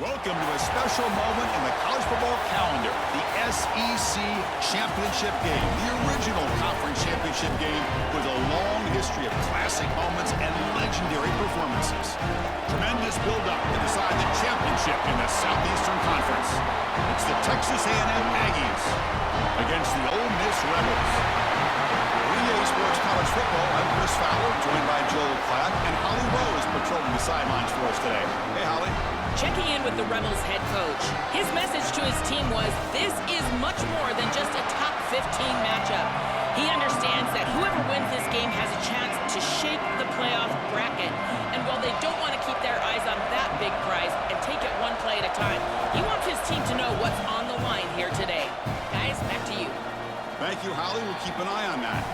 Welcome to a special moment in the college football calendar, the SEC Championship Game, the original conference championship game with a long history of classic moments and legendary performances. Tremendous build-up to decide the championship in the Southeastern Conference. It's the Texas A&M Aggies against the Ole Miss Rebels. EA Sports College Football, I'm Chris Fowler, joined by Joel Klatt, and Holly Rose patrolling the sidelines for us today. Hey, Holly. Checking in with the Rebels head coach. His message to his team was, this is much more than just a top 15 matchup. He understands that whoever wins this game has a chance to shape the playoff bracket. And while they don't want to keep their eyes on that big prize and take it one play at a time, he wants his team to know what's on the line here today. Guys, back to you. Thank you, Holly. We'll keep an eye on that.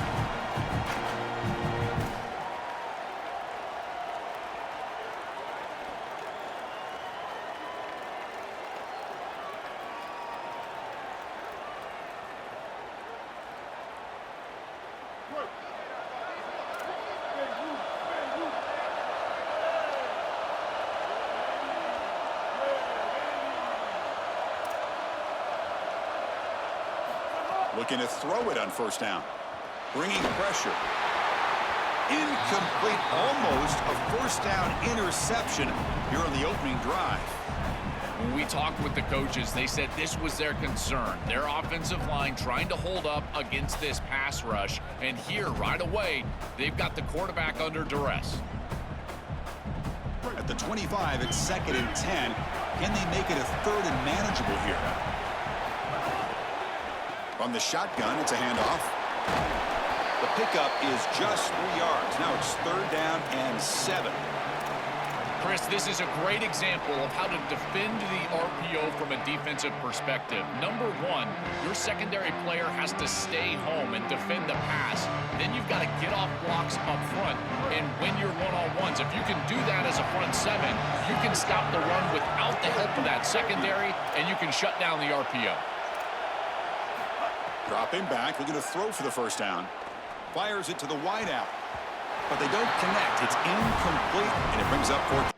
Looking to throw it on first down. Bringing pressure. Incomplete, almost a first down interception here on the opening drive. When we talked with the coaches, they said this was their concern. Their offensive line trying to hold up against this pass rush. And here, right away, they've got the quarterback under duress. At the 25, it's 2nd and 10. Can they make it a 3rd and manageable here? From the shotgun, it's a handoff. The pickup is just 3 yards. Now it's 3rd down and 7. Chris, this is a great example of how to defend the RPO from a defensive perspective. Number one, your secondary player has to stay home and defend the pass. Then you've got to get off blocks up front and win your one-on-ones. If you can do that as a front seven, you can stop the run without the help of that secondary, and you can shut down the RPO. Dropping back, looking to throw for the first down. Fires it to the wideout. But they don't connect. It's incomplete, and it brings up 4.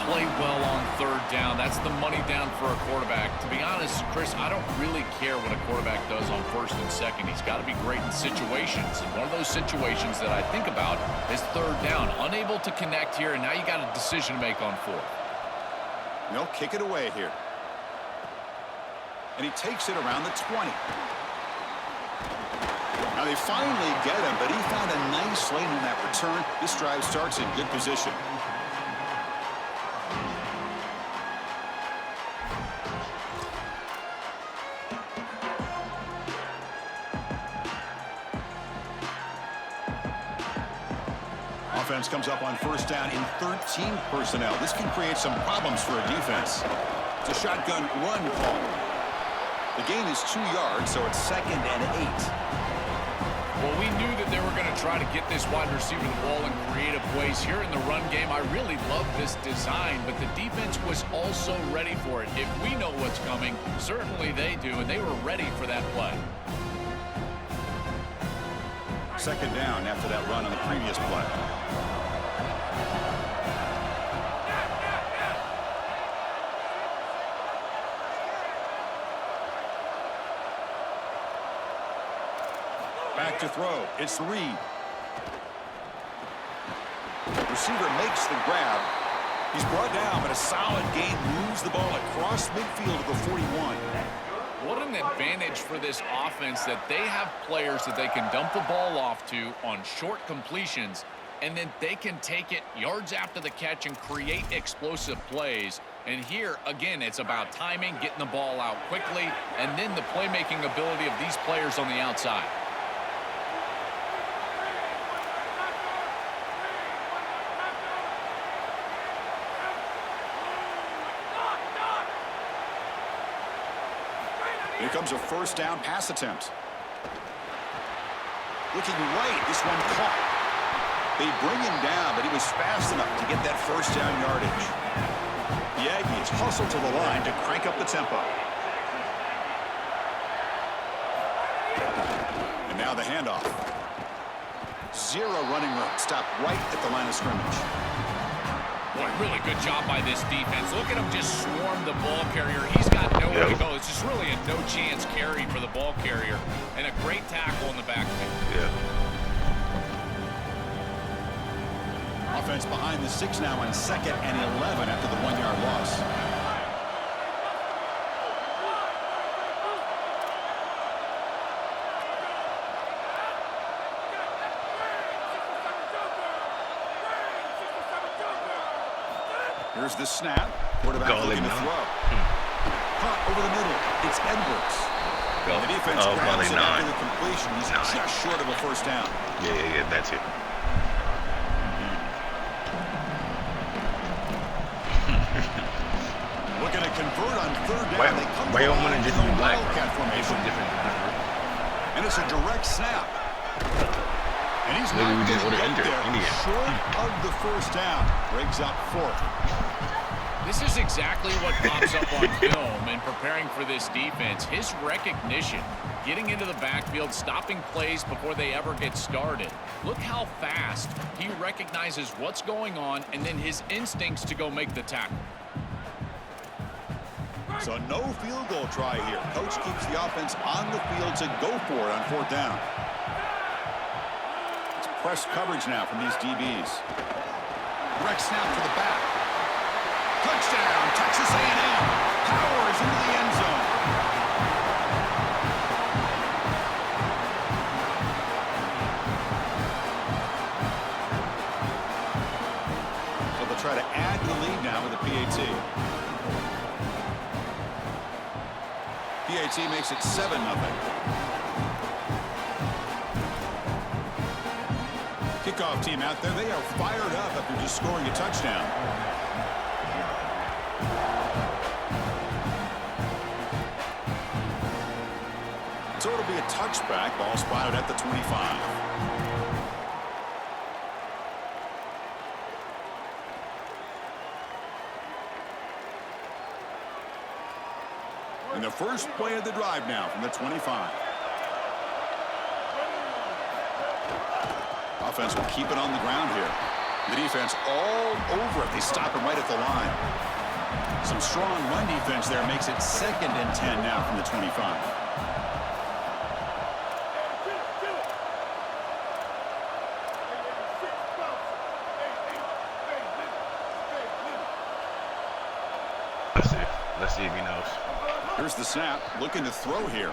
Play well on 3rd down. That's the money down for a quarterback. To be honest, Chris, I don't really care what a quarterback does on 1st and 2nd. He's got to be great in situations. And one of those situations that I think about is 3rd down. Unable to connect here, and now you got a decision to make on 4th. They'll kick it away here. And he takes it around the 20. Now they finally get him, but he found a nice lane in that return. This drive starts in good position. Offense comes up on first down in 13 personnel. This can create some problems for a defense. It's a shotgun run call. The gain is 2 yards, so it's 2nd and 8. Well, we knew that they were going to try to get this wide receiver the ball in creative ways. Here in the run game, I really love this design, but the defense was also ready for it. If we know what's coming, certainly they do, and they were ready for that play. 2nd down after that run on the previous play. Back to throw. It's Reed. Receiver makes the grab. He's brought down, but a solid gain moves the ball across midfield to the 41. What an advantage for this offense that they have players that they can dump the ball off to on short completions, and then they can take it yards after the catch and create explosive plays. And here, again, it's about timing, getting the ball out quickly, and then the playmaking ability of these players on the outside. Here comes a first down pass attempt. Looking right, this one caught. They bring him down, but he was fast enough to get that first down yardage. The Aggies hustle to the line to crank up the tempo. And now the handoff. Zero running room. Stop right at the line of scrimmage. Boy, really good job by this defense. Look at him just swarm the ball carrier. He's got nowhere to go. It's just really a no-chance carry for the ball carrier. And a great tackle in the backfield. Yeah. Offense behind the 6 now on 2nd and 11 after the 1-yard loss. Here's the snap. Quarterback looking to throw. Caught over the middle. It's Edwards. The defense grabs it after the completion. He's just short of a first down. Yeah, that's it. Looking to convert on 3rd down. They come to the line in the Wildcat formation. And it's a direct snap. And he's not going to get there. Short of the first down. Breaks up 4th. This is exactly what pops up on film in preparing for this defense. His recognition, getting into the backfield, stopping plays before they ever get started. Look how fast he recognizes what's going on and then his instincts to go make the tackle. So no field goal try here. Coach keeps the offense on the field to go for it on 4th down. It's press coverage now from these DBs. Direct snap to the back. Touchdown, Texas A&M. Powers into the end zone. So they'll try to add to the lead now with a PAT. PAT makes it 7-0. Kickoff team out there. They are fired up after just scoring a touchdown. So it'll be a touchback. Ball spotted at the 25. And the first play of the drive now from the 25. Offense will keep it on the ground here. The defense all over it. They stop him right at the line. Some strong run defense there makes it 2nd and 10 now from the 25. Let's see if he knows. Here's the snap. Looking to throw here.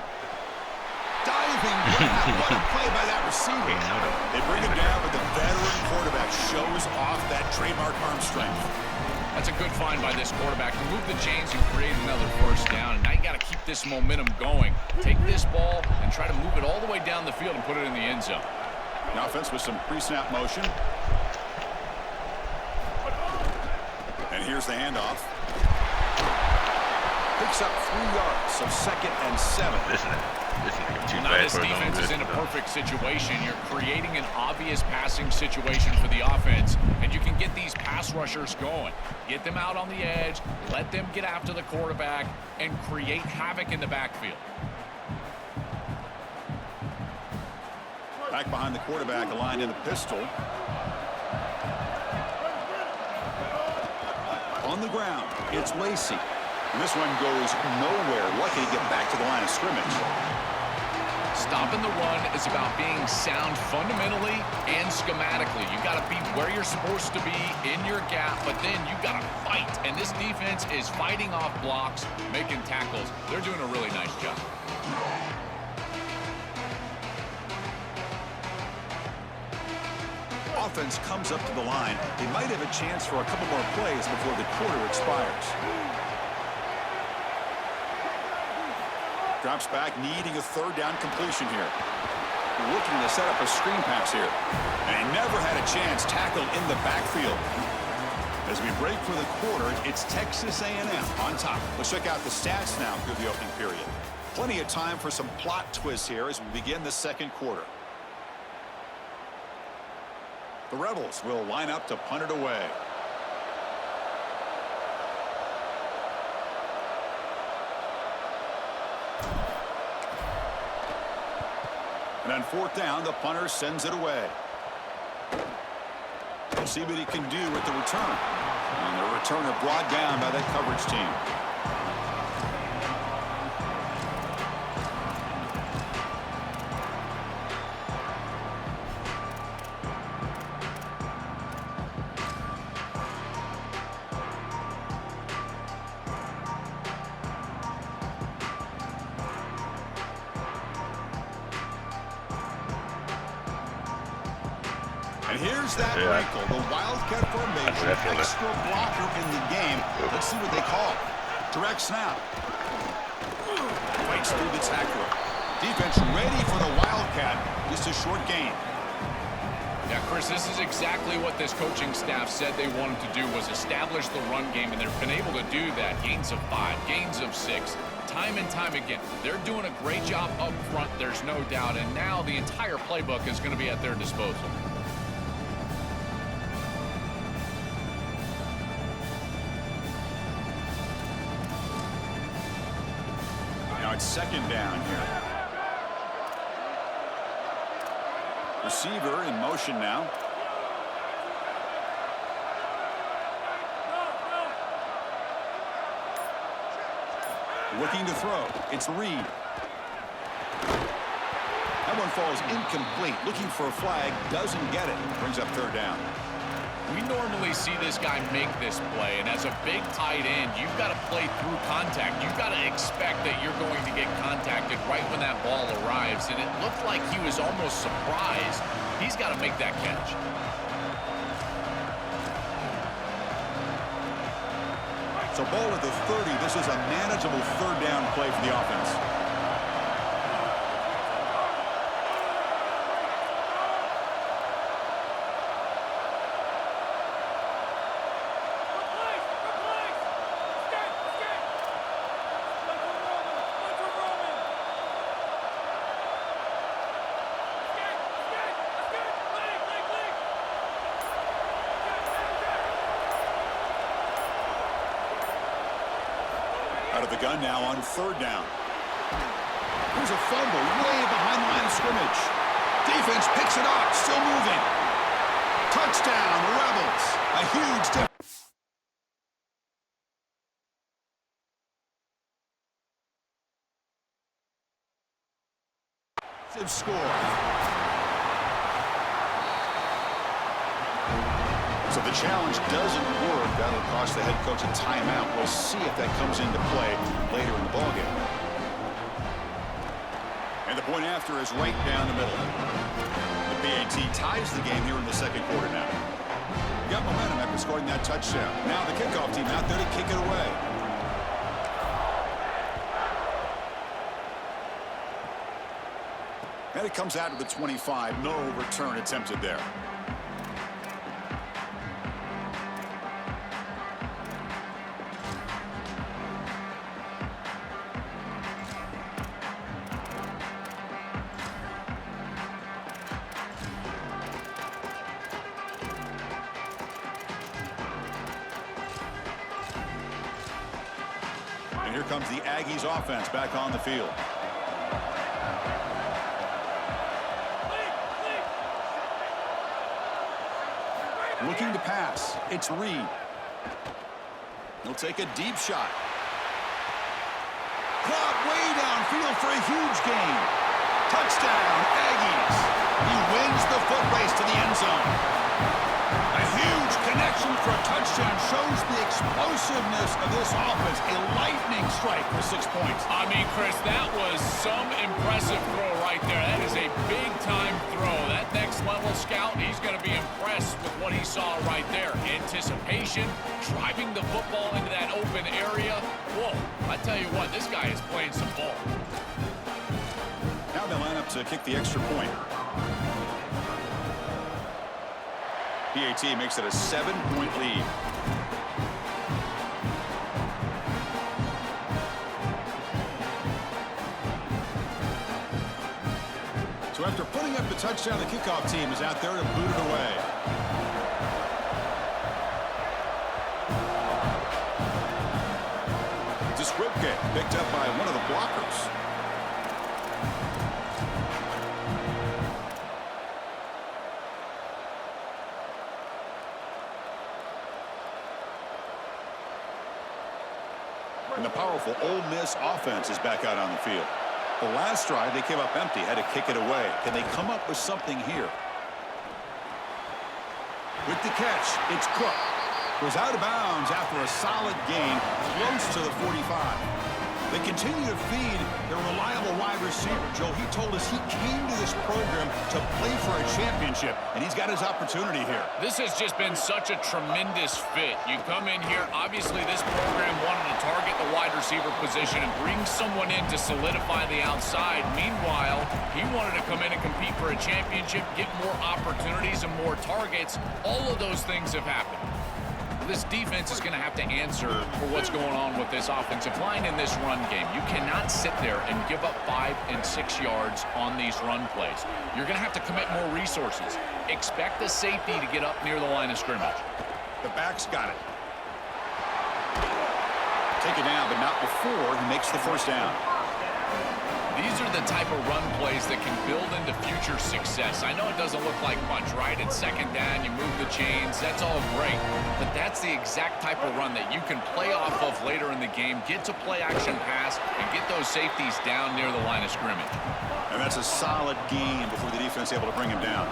Diving grab. What a play by that receiver. They bring him down, but the veteran quarterback shows off that trademark arm strength. That's a good find by this quarterback to move the chains and create another first down. And now you got to keep this momentum going. Take this ball and try to move it all the way down the field and put it in the end zone. The offense with some pre-snap motion. And here's the handoff. Picks up 3 yards, so 2nd and 7. Listen, too now fast this for defense is in a perfect situation. You're creating an obvious passing situation for the offense, and you can get these pass rushers going. Get them out on the edge, let them get after the quarterback, and create havoc in the backfield. Back behind the quarterback, aligned in the pistol. On the ground, it's Lacey. And this one goes nowhere. Lucky to get back to the line of scrimmage. Stopping the run is about being sound fundamentally and schematically. You got to be where you're supposed to be in your gap, but then you got to fight. And this defense is fighting off blocks, making tackles. They're doing a really nice job. Offense comes up to the line. They might have a chance for a couple more plays before the quarter expires. Drops back, needing a 3rd down completion here. Looking to set up a screen pass here. And he never had a chance, tackled in the backfield. As we break for the quarter, it's Texas A&M on top. Let's check out the stats now through the opening period. Plenty of time for some plot twists here as we begin the second quarter. The Rebels will line up to punt it away. And on fourth down, the punter sends it away. We'll see what he can do with the return. And the returner brought down by that coverage team. And here's that wrinkle, the Wildcat formation, extra blocker in the game. Let's see what they call. Direct snap. Fights through the tackler. Defense ready for the Wildcat. Just a short gain. Yeah, Chris, this is exactly what this coaching staff said they wanted to do, was establish the run game, and they've been able to do that. Gains of 5, gains of 6. Time and time again. They're doing a great job up front, there's no doubt, and now the entire playbook is going to be at their disposal. Now it's second down here. Receiver in motion now. Looking to throw. It's Reed. That one falls incomplete. Looking for a flag. Doesn't get it. Brings up third down. We normally see this guy make this play, and as a big tight end, you've got to play through contact. You've got to expect that you're going to get contacted right when that ball arrives, and it looked like he was almost surprised. He's got to make that catch. So ball at the 30. This is a manageable third down play for the offense. Out of the gun now on third down. There's a fumble way behind the line of scrimmage. Defense picks it up, still moving. Touchdown, the Rebels. A huge defensive score. So the challenge doesn't work. That'll cost the head coach a timeout. We'll see if that comes into play later in the ballgame. And the point after is right down the middle. The PAT ties the game here in the second quarter now. Got momentum after scoring that touchdown. Now the kickoff team out there to kick it away. And it comes out to the 25. No return attempted there. Here comes the Aggies offense back on the field. Looking to pass. It's Reed. He'll take a deep shot. Caught way downfield for a huge gain. Touchdown, Aggies. He wins the foot race to the end zone. A huge connection for a touchdown shows the explosiveness of this offense. A lightning strike for 6 points. I mean, Chris, that was some impressive throw right there. That is a big-time throw. That next-level scout, he's going to be impressed with what he saw right there. Anticipation, driving the football into that open area. Whoa, I tell you what, this guy is playing some ball. Now they line up to kick the extra point. PAT makes it a 7-point lead. So after putting up the touchdown, the kickoff team is out there to boot it away. Disripke picked up by one of the blockers. And the powerful Ole Miss offense is back out on the field. The last drive, they came up empty, had to kick it away. Can they come up with something here? With the catch, it's Cook. Goes out of bounds after a solid gain, close to the 45. They continue to feed their reliable wide receiver. Joe, he told us he came to this program to play for a championship, and he's got his opportunity here. This has just been such a tremendous fit. You come in here, obviously this program wanted to target the wide receiver position and bring someone in to solidify the outside. Meanwhile, he wanted to come in and compete for a championship, get more opportunities and more targets. All of those things have happened. This defense is going to have to answer for what's going on with this offensive line in this run game. You cannot sit there and give up 5 and 6 yards on these run plays. You're going to have to commit more resources. Expect the safety to get up near the line of scrimmage. The back's got it. Take it down, but not before he makes the first down. These are the type of run plays that can build into future success. I know it doesn't look like much, right? It's second down, you move the chains, that's all great. But that's the exact type of run that you can play off of later in the game, get to play action pass, and get those safeties down near the line of scrimmage. And that's a solid gain before the defense is able to bring him down.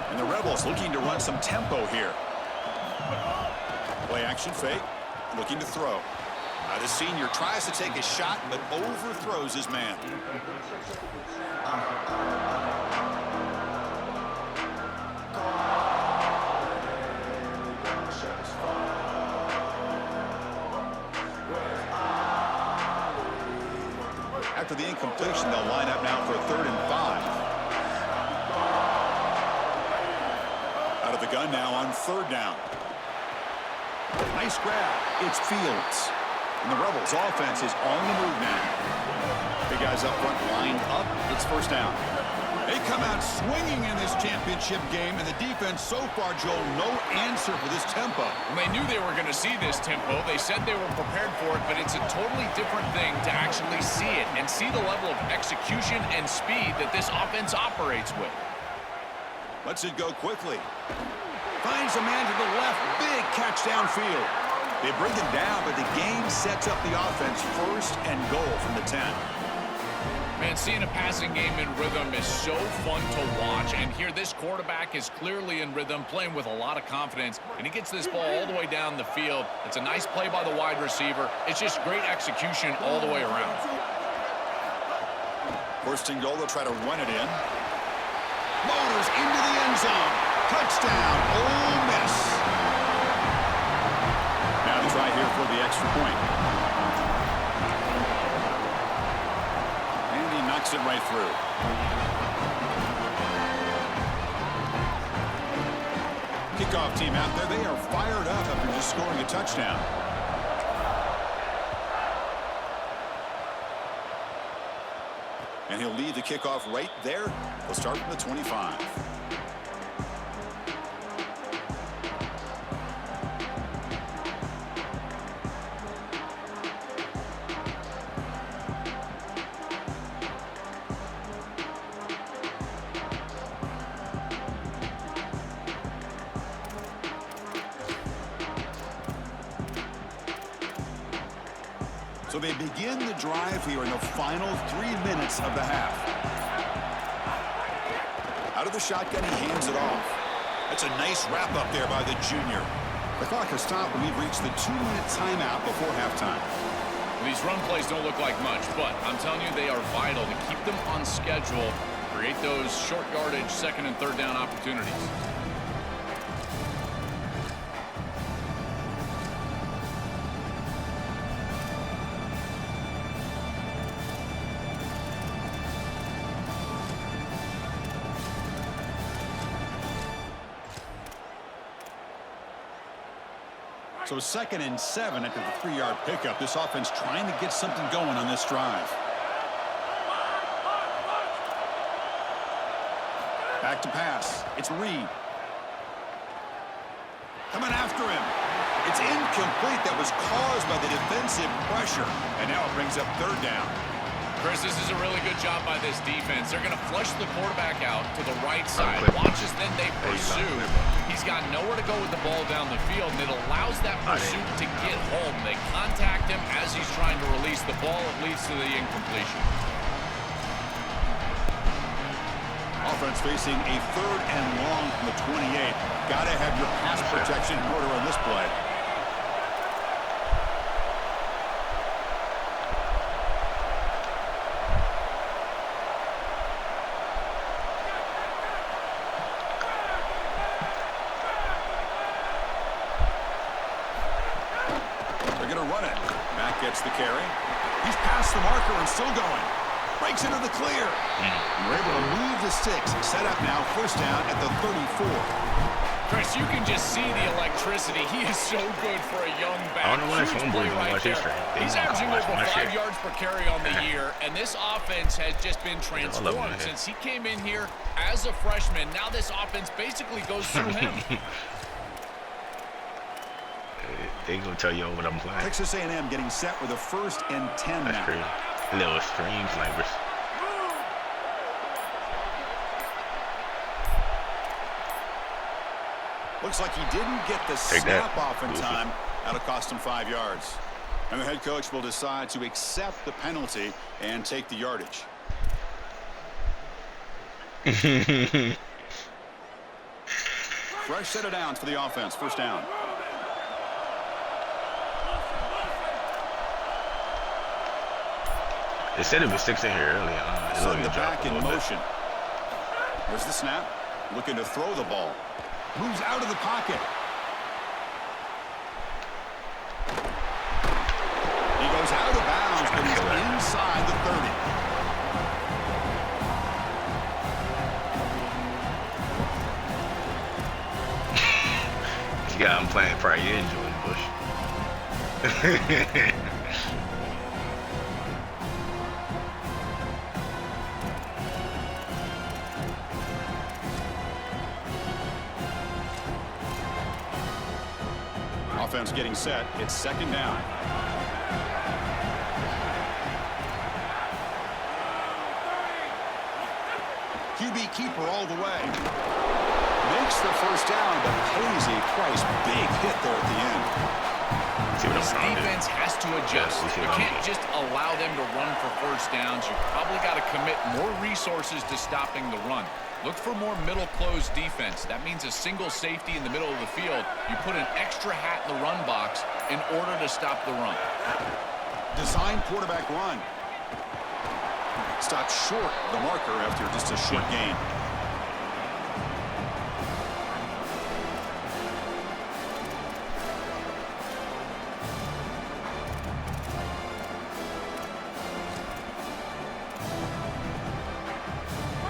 And the Rebels looking to run some tempo here. Play action fake, looking to throw. The senior tries to take a shot, but overthrows his man. After the incompletion, they'll line up now for a 3rd and 5. Out of the gun now on 3rd down. Nice grab. It's Fields. And the Rebels' offense is on the move now. Big guys up front lined up. It's first down. They come out swinging in this championship game, and the defense so far, Joel, no answer for this tempo. Well, they knew they were going to see this tempo. They said they were prepared for it, but it's a totally different thing to actually see it and see the level of execution and speed that this offense operates with. Lets it go quickly. Finds a man to the left. Big catch downfield. They bring him down, but the game sets up the offense 1st and goal from the 10. Man, seeing a passing game in rhythm is so fun to watch. And here, this quarterback is clearly in rhythm, playing with a lot of confidence. And he gets this ball all the way down the field. It's a nice play by the wide receiver. It's just great execution all the way around. 1st and goal, they'll try to run it in. Motors into the end zone. Touchdown, Ole Miss. Now to try here for the extra point. And he knocks it right through. Kickoff team out there. They are fired up after just scoring a touchdown. And he'll lead the kickoff right there. He'll start from the 25. So they begin the drive here in the final 3 minutes of the half. Out of the shotgun, he hands it off. That's a nice wrap up there by the junior. The clock has stopped and we've reached the 2-minute timeout before halftime. These run plays don't look like much, but I'm telling you, they are vital to keep them on schedule, create those short yardage 2nd and 3rd down opportunities. So 2nd and 7 after the 3-yard pickup. This offense trying to get something going on this drive. Back to pass. It's Reed. Coming after him. It's incomplete. That was caused by the defensive pressure. And now it brings up third down. Chris, this is a really good job by this defense. They're going to flush the quarterback out to the right side. Watch as then they pursue. He's got nowhere to go with the ball down the field, and it allows that pursuit to get home. They contact him as he's trying to release the ball. It leads to the incompletion. Offense facing a third and long from the 28. Got to have your pass protection in order on this play. They're going to run it. Matt gets the carry. He's past the marker and still going. Breaks into the clear. We're able to move the sticks. Set up now, first down at the 34. Chris, you can just see the electricity. He is so good for a young back. I don't know why Huge play right there. He's averaging over 5 yards per carry on the year, and this offense has just been transformed since he came in here as a freshman. Now this offense basically goes through him. They ain't gonna tell you what I'm playing. Texas A&M getting set with a 1st and 10 That's now. crazy. Little extreme flavors. Looks like he didn't get the snap off in time. That'll cost him 5 yards. And the head coach will decide to accept the penalty and take the yardage. Fresh set of downs for the offense. First down. They said it was 6 in here early on. Setting the back in motion. There's the snap. Looking to throw the ball. Moves out of the pocket. He goes out of bounds, but he's inside the 30. Yeah, I'm playing prior year, Jordan Bush. Offense getting set. It's second down. QB keeper all the way. Makes the first down, but pays a price. Big hit there at the end. This defense has to adjust. You can't just allow them to run for first downs. You've probably got to commit more resources to stopping the run. Look for more middle close defense. That means a single safety in the middle of the field. You put an extra hat in the run box in order to stop the run. Design quarterback run. Stopped short of the marker after just a short gain.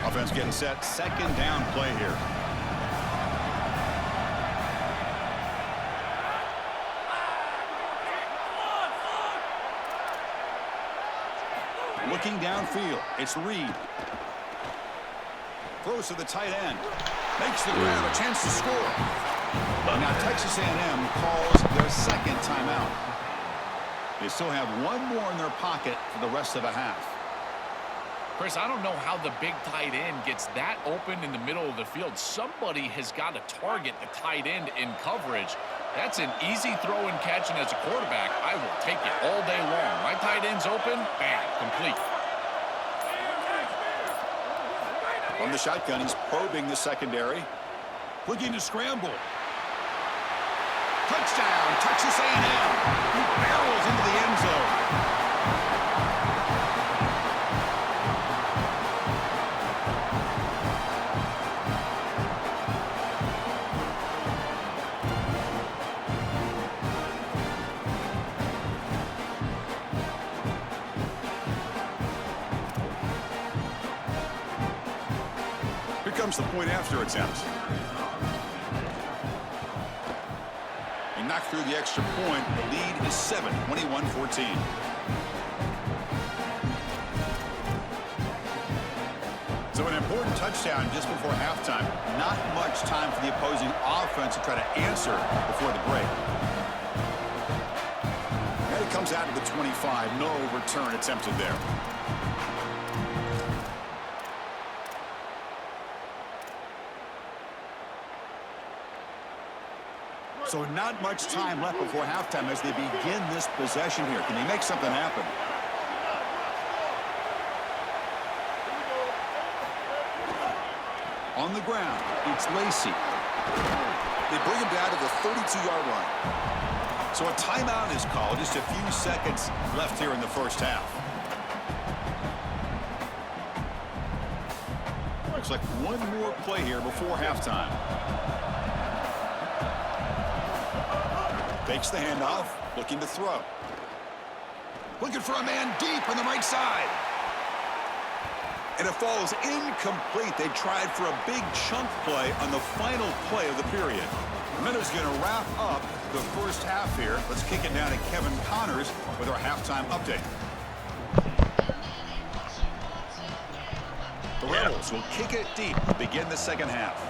Offense getting set. Second down play here. Looking downfield. It's Reed. Throws to the tight end. Makes the grab. A chance to score. Now Texas A&M calls their second timeout. They still have one more in their pocket for the rest of the half. Chris, I don't know how the big tight end gets that open in the middle of the field. Somebody has got to target the tight end in coverage. That's an easy throw and catch, and as a quarterback, I will take it all day long. My tight end's open, bam, complete. From the shotgun, he's probing the secondary. Looking to scramble. Touchdown, Texas A&M. He barrels into the end zone. Comes the point after attempt. He knocked through the extra point. The lead is 7, 21-14. So an important important touchdown just before halftime. Not much time for the opposing offense to try to answer before the break. And it comes out to the 25. No return attempted there. So not much time left before halftime as they begin this possession here. Can they make something happen? On the ground, it's Lacey. They bring him down to the 32-yard line. So a timeout is called. Just a few seconds left here in the first half. Looks like one more play here before halftime. Fakes the handoff, looking to throw. Looking for a man deep on the right side. And it falls incomplete. They tried for a big chunk play on the final play of the period. Minutes going to wrap up the first half here. Let's kick it down to Kevin Connors with our halftime update. The Rebels will kick it deep to begin the second half.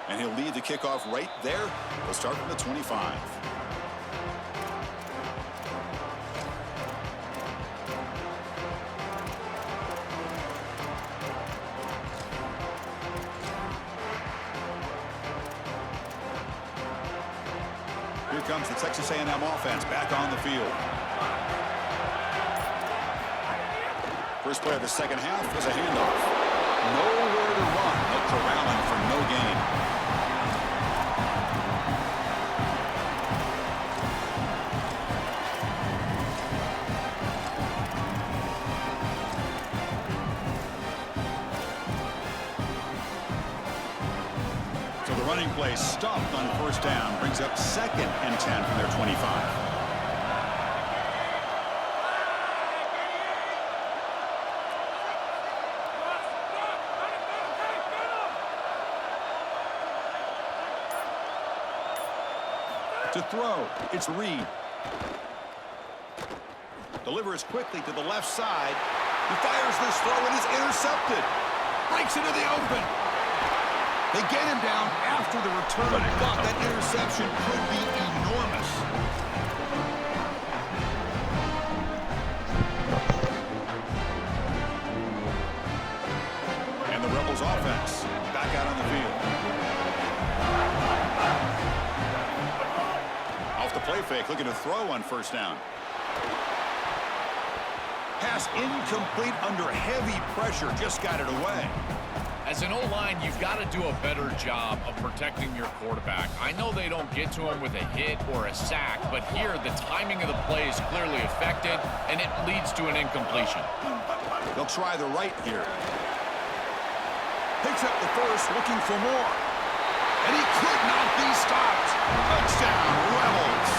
And he'll lead the kickoff right there. We'll start from the 25. Here comes the Texas A&M offense back on the field. First play of the second half is a handoff. Nowhere to run, but corralling for no gain. So the running play stopped on first down, brings up 2nd and 10 from their 25. To throw, it's Reed. Delivers quickly to the left side. He fires this throw and is intercepted. Breaks into the open. They get him down after the return. Thought that interception could be enormous. And the Rebels offense back out on the field. Off the play fake, looking to throw on first down. Pass incomplete under heavy pressure, just got it away. As an O-line, you've got to do a better job of protecting your quarterback. I know they don't get to him with a hit or a sack, but here the timing of the play is clearly affected, and it leads to an incompletion. They'll try the right here. Picks up the first, looking for more. And he could not be stopped. Touchdown, Rebels.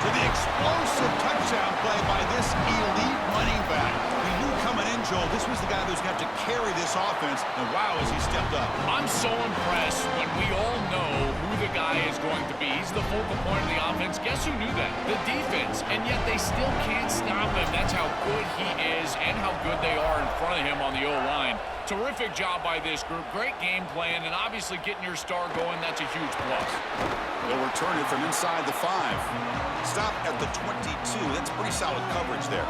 To the explosive touchdown play by this elite running back. We knew coming in, Joel, this was the guy who's going to have to carry this offense. And wow, has he stepped up. I'm so impressed when we all know who the guy is going to be. He's the focal point of the offense. Guess who knew that? The defense. And yet they still can't stop him. That's how good he is and how good they are in front of him on the O-line. Terrific job by this group. Great game plan, and obviously getting your star going, that's a huge plus. They'll return it from inside the 5. Stop at the 22. That's pretty solid coverage there.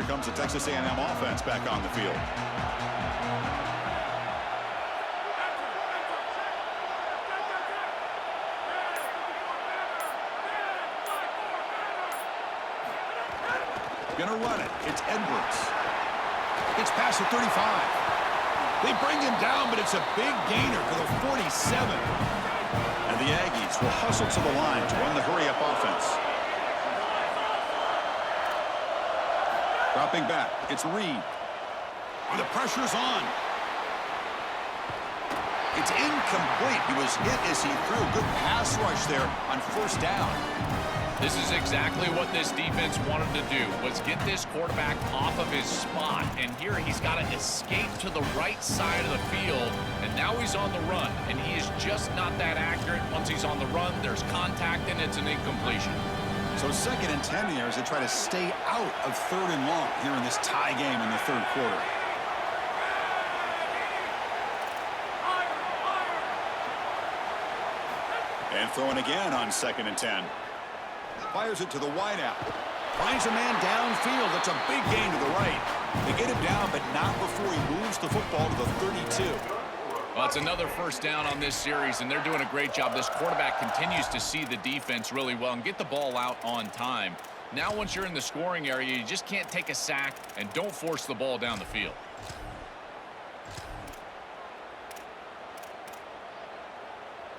comes the Texas A&M offense back on the field. Gonna run it. It's Edwards. It's past the 35. They bring him down, but it's a big gainer for the 47. And the Aggies will hustle to the line to run the hurry-up offense. Dropping back. It's Reed. The pressure's on. It's incomplete. He was hit as he threw. Good pass rush there on first down. This is exactly what this defense wanted to do, was get this quarterback off of his spot. And here he's got to escape to the right side of the field, and now he's on the run. And he is just not that accurate. Once he's on the run, there's contact, and it's an incompletion. So 2nd and 10 here as they try to stay out of 3rd and long here in this tie game in the 3rd quarter. And throwing again on 2nd and 10. Fires it to the wideout. Finds a man downfield. That's a big gain to the right. They get him down, but not before he moves the football to the 32. Well, it's another first down on this series, and they're doing a great job. This quarterback continues to see the defense really well and get the ball out on time. Now, once you're in the scoring area, you just can't take a sack and don't force the ball down the field.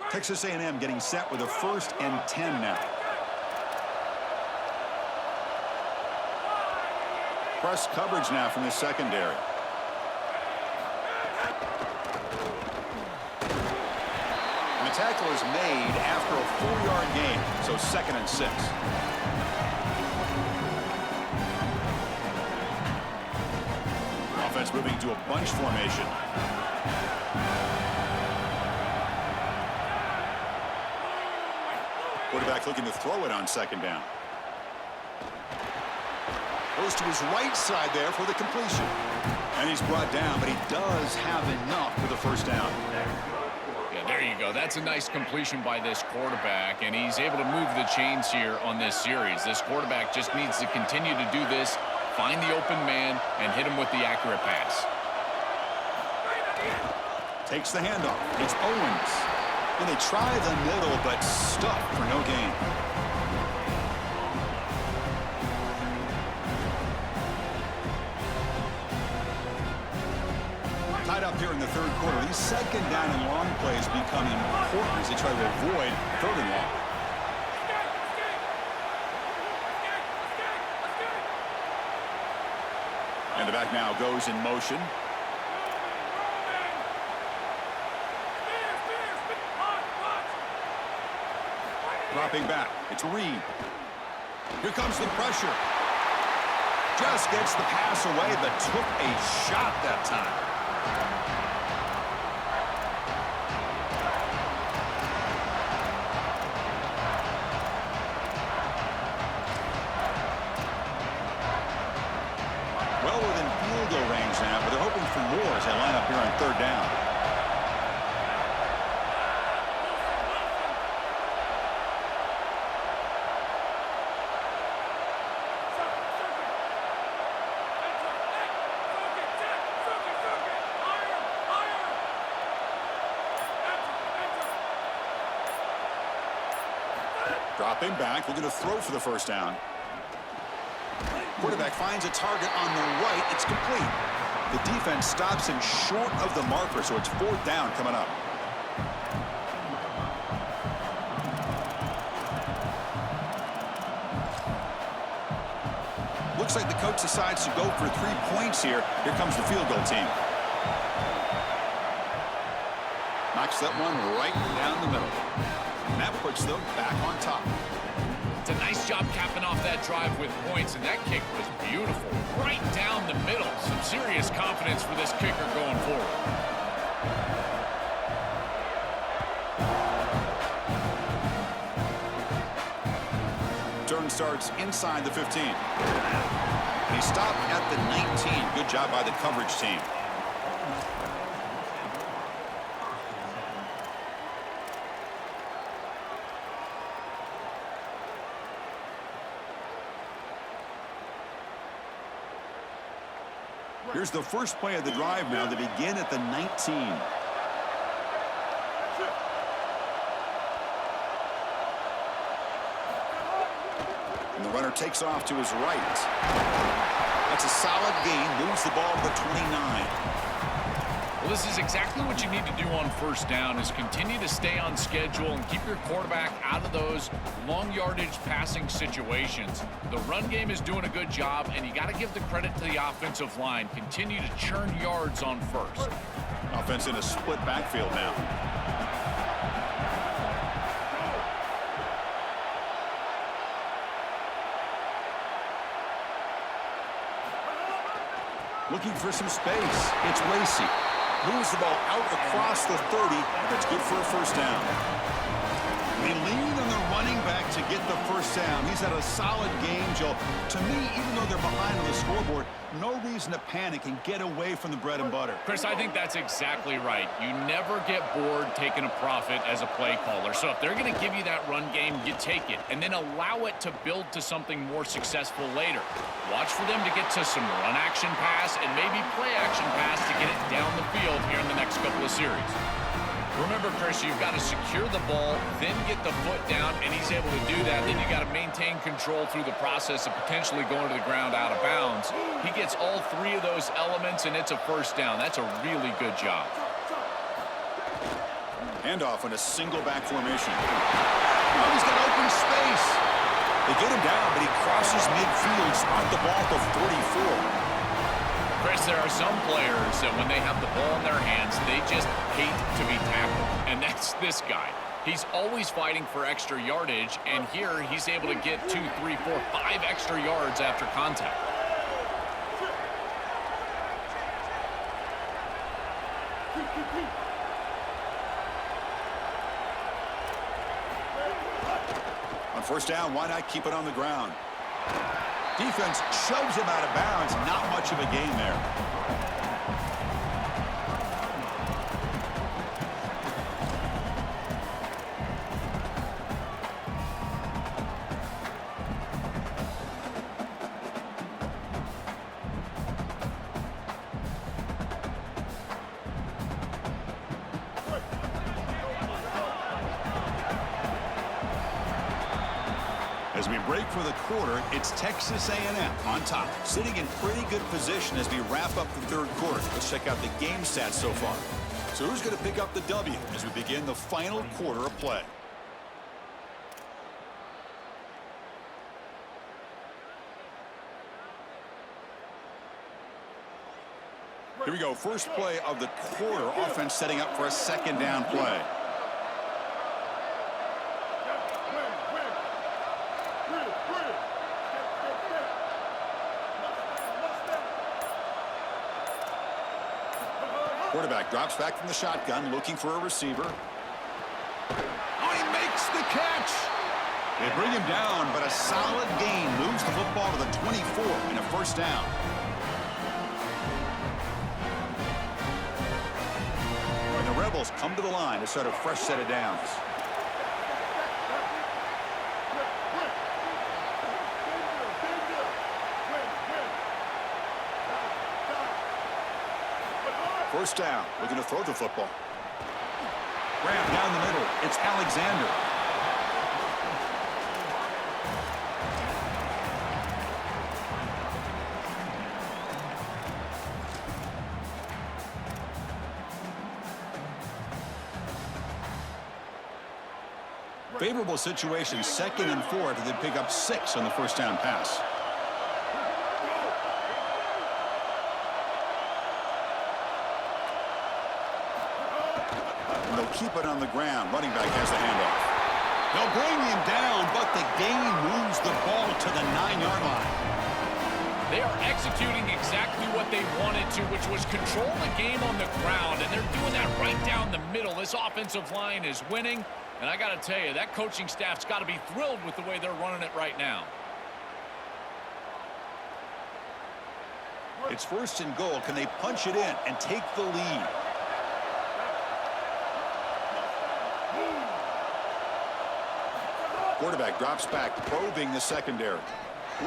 Texas A&M getting set with a 1st and 10 now. Press coverage now from the secondary. And the tackle is made after a 4-yard gain, so 2nd and 6. Offense moving to a bunch formation. Quarterback looking to throw it on 2nd down. Goes to his right side there for the completion. And he's brought down, but he does have enough for the 1st down. Yeah, there you go. That's a nice completion by this quarterback, and he's able to move the chains here on this series. This quarterback just needs to continue to do this, find the open man, and hit him with the accurate pass. Takes the handoff. It's Owens. And they try the middle, but stuck for no gain. Tied up here in the 3rd quarter. These 2nd down and long plays become important as they try to avoid 3rd and long. And the back now goes in motion. Dropping back. It's Reed. Here comes the pressure. Just gets the pass away, but took a shot that time. Well within field goal range now, but they're hoping for more as they line up here on 3rd down. Dropping back, looking to throw for the 1st down. Quarterback finds a target on the right. It's complete. The defense stops him short of the marker, so it's 4th down coming up. Looks like the coach decides to go for 3 points here. Here comes the field goal team. Knocks that one right down the middle. And that puts them back on top. It's a nice job capping off that drive with points, and that kick was beautiful. Right down the middle. Some serious confidence for this kicker going forward. Turn starts inside the 15. He stopped at the 19. Good job by the coverage team. Here's the first play of the drive now. They begin at the 19. And the runner takes off to his right. That's a solid gain. Moves the ball to the 29. Well, this is exactly what you need to do on first down, is continue to stay on schedule and keep your quarterback out of those long yardage passing situations. The run game is doing a good job, and you got to give the credit to the offensive line. Continue to churn yards on first. Offense in a split backfield now. Looking for some space. It's Lacey. Moves the ball out across the 30, and it's good for a first down. They lean on the running back to get the first down. He's had a solid game, Joe. To me, even though they're behind on the scoreboard, no reason to panic and get away from the bread and butter. Chris, I think that's exactly right. You never get bored taking a profit as a play caller. So if they're going to give you that run game, you take it, and then allow it to build to something more successful later. Watch for them to get to some run action pass and maybe play action pass to get it down the field here in the next couple of series. Remember, Chris, you've got to secure the ball, then get the foot down, and he's able to do that. Then you got to maintain control through the process of potentially going to the ground out of bounds. He gets all three of those elements, and it's a first down. That's a really good job. Handoff in a single back formation. Oh, he's got open space. They get him down, but he crosses midfield, spot the ball to 44. Chris, there are some players that when they have the ball in their hands, they just hate to be tackled. And that's this guy. He's always fighting for extra yardage, and here he's able to get 2, 3, 4, 5 extra yards after contact. On first down, why not keep it on the ground? Defense shoves him out of bounds. Not much of a gain there. As we break for the quarter, it's Texas A&M on top, sitting in pretty good position as we wrap up the third quarter. Let's check out the game stats so far. So who's going to pick up the W as we begin the final quarter of play? Here we go. First play of the quarter. Offense setting up for a second down play. Quarterback drops back from the shotgun, looking for a receiver. Oh, he makes the catch. They bring him down, but a solid gain moves the football to the 24 and a first down. And the Rebels come to the line to start a fresh set of downs. First down, looking to throw the football. Grab down the middle. It's Alexander. Favorable situation, 2nd and 4, to then pick up 6 on the first down pass. Keep it on the ground. Running back has the handoff. They'll bring him down, but the gain moves the ball to the 9-yard line. They are executing exactly what they wanted to, which was control the game on the ground, and they're doing that right down the middle. This offensive line is winning, and I got to tell you, that coaching staff's got to be thrilled with the way they're running it right now. It's 1st and goal. Can they punch it in and take the lead? Quarterback drops back, probing the secondary.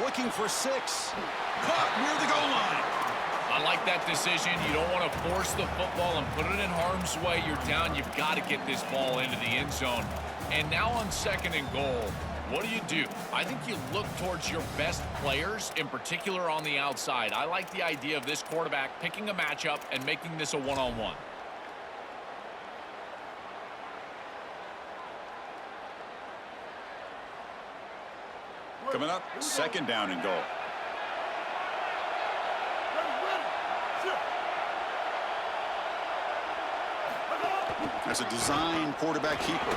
Looking for 6. Caught near the goal line. I like that decision. You don't want to force the football and put it in harm's way. You're down. You've got to get this ball into the end zone. And now on 2nd and goal, what do? I think you look towards your best players, in particular on the outside. I like the idea of this quarterback picking a matchup and making this a one-on-one. Coming up, 2nd down and goal. As a design quarterback keeper.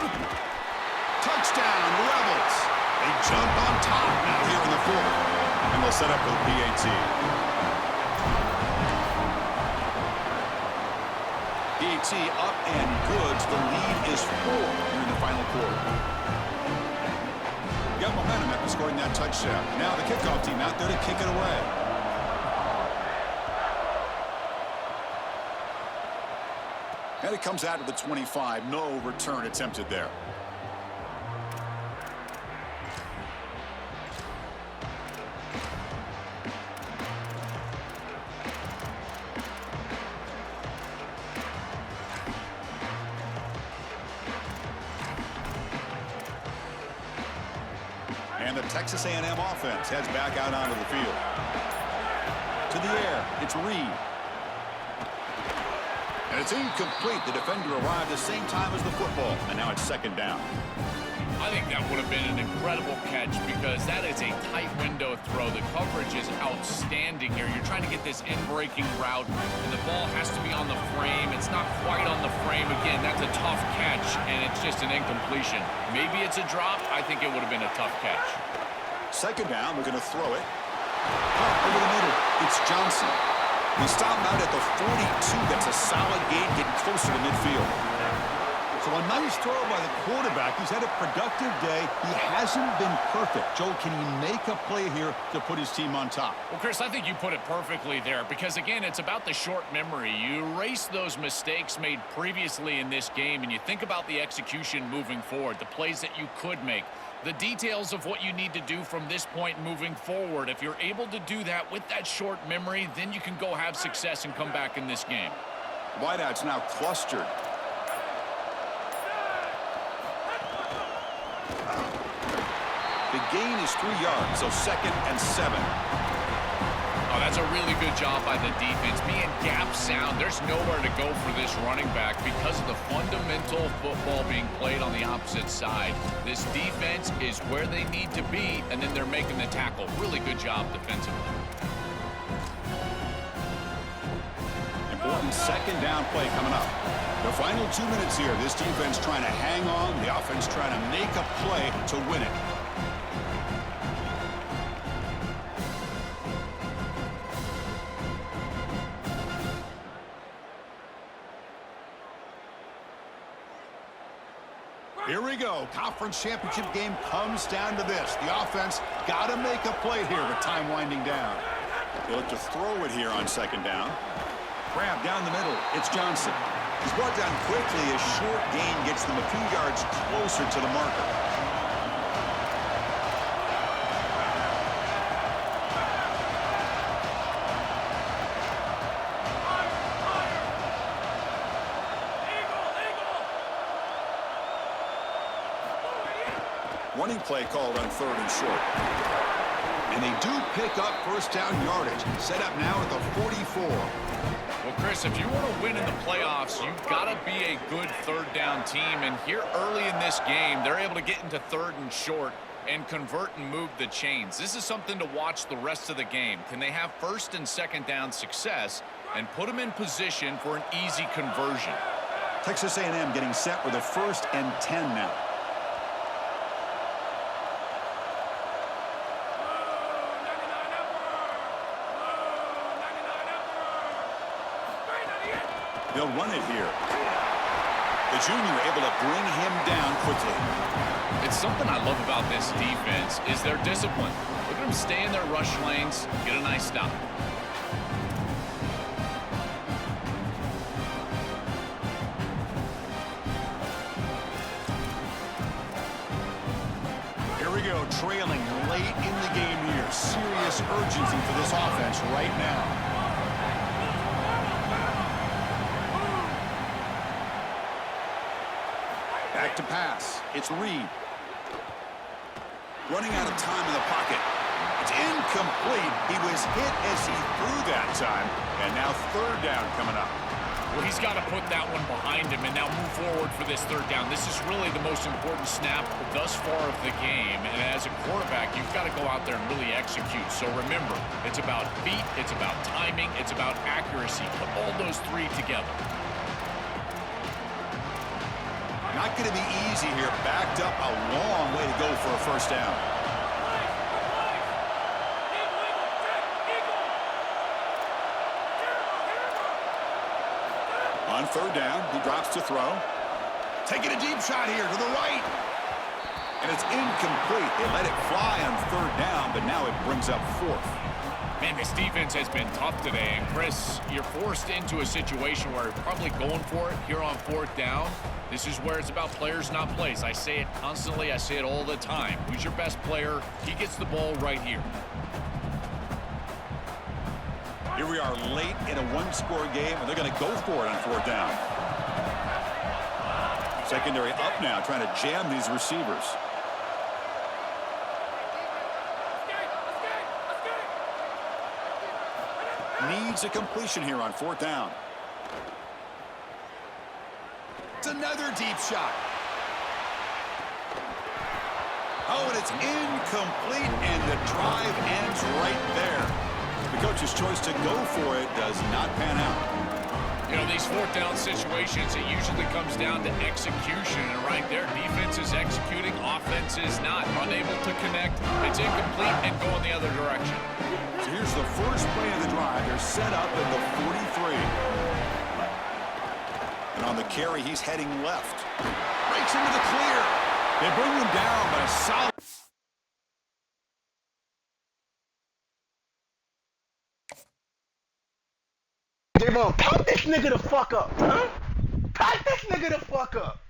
Touchdown, Rebels. They jump on top now here in the 4th. And they'll set up for the PAT. PAT up and good. The lead is 4 here in the final quarter. Got momentum after scoring that touchdown. Now the kickoff team out there to kick it away. And it comes out to the 25. No return attempted there. And the Texas A&M offense heads back out onto the field. To the air, it's Reed. And it's incomplete. The defender arrived the same time as the football. And now it's 2nd down. I think that would have been an incredible catch because that is a tight window throw. The coverage is outstanding here. You're trying to get this in-breaking route, and the ball has to be on the frame. It's not quite on the frame. Again, that's a tough catch, and it's just an incompletion. Maybe it's a drop. I think it would have been a tough catch. 2nd down. We're going to throw it. Over the middle. It's Johnson. He stopped out at the 42. That's a solid gain, getting closer to midfield. So a nice throw by the quarterback. He's had a productive day. He hasn't been perfect. Joe, can he make a play here to put his team on top? Well, Chris, I think you put it perfectly there because, again, it's about the short memory. You erase those mistakes made previously in this game, and you think about the execution moving forward, the plays that you could make, the details of what you need to do from this point moving forward. If you're able to do that with that short memory, then you can go have success and come back in this game. Wideout's now clustered. The gain is 3 yards, so 2nd and 7. Oh, that's a really good job by the defense. Being gap sound, there's nowhere to go for this running back because of the fundamental football being played on the opposite side. This defense is where they need to be, and then they're making the tackle. Really good job defensively. Important 2nd down play coming up. The final 2 minutes here. This defense trying to hang on. The offense trying to make a play to win it. Here we go. Conference championship game comes down to this. The offense got to make a play here with time winding down. They look to throw it here on 2nd down. Grab down the middle. It's Johnson. He's brought down quickly. A short gain gets them a few yards closer to the marker. Running play called on 3rd and short. And they do pick up 1st down yardage. Set up now at the 44. Well, Chris, if you want to win in the playoffs, you've got to be a good 3rd down team. And here early in this game, they're able to get into 3rd and short and convert and move the chains. This is something to watch the rest of the game. Can they have 1st and 2nd down success and put them in position for an easy conversion? Texas A&M getting set with a 1st and 10 now. They'll run it here. The junior able to bring him down quickly. It's something I love about this defense is their discipline. Look at them stay in their rush lanes, get a nice stop. Here we go, trailing late in the game here. Serious urgency for this offense right now. Back to pass. It's Reed. Running out of time in the pocket. It's incomplete. He was hit as he threw that time. And now third down coming up. Well, he's got to put that one behind him and now move forward for this third down. This is really the most important snap thus far of the game. And as a quarterback, you've got to go out there and really execute. So remember, it's about feet, it's about timing, it's about accuracy. Put all those three together. Not going to be easy here. Backed up a long way to go for a first down. On third down, he drops to throw. Taking a deep shot here to the right. And it's incomplete. They let it fly on third down, but now it brings up fourth. Man, this defense has been tough today. And Chris, you're forced into a situation where you're probably going for it here on fourth down. This is where it's about players, not plays. I say it constantly. I say it all the time. Who's your best player? He gets the ball right here. Here we are late in a one-score game, and they're going to go for it on fourth down. Secondary up now, trying to jam these receivers. Needs a completion here on fourth down. It's another deep shot. Oh, and it's incomplete, and the drive ends right there. The coach's choice to go for it does not pan out. You know, these fourth down situations, it usually comes down to execution. And right there, defense is executing, offense is not. Unable to connect, it's incomplete and going the other direction. So here's the first play of the drive. They're set up at the 43. And on the carry, he's heading left. Breaks into the clear. They bring him down, but a solid... J-Bone, pack this nigga the fuck up, huh? Pack this nigga the fuck up.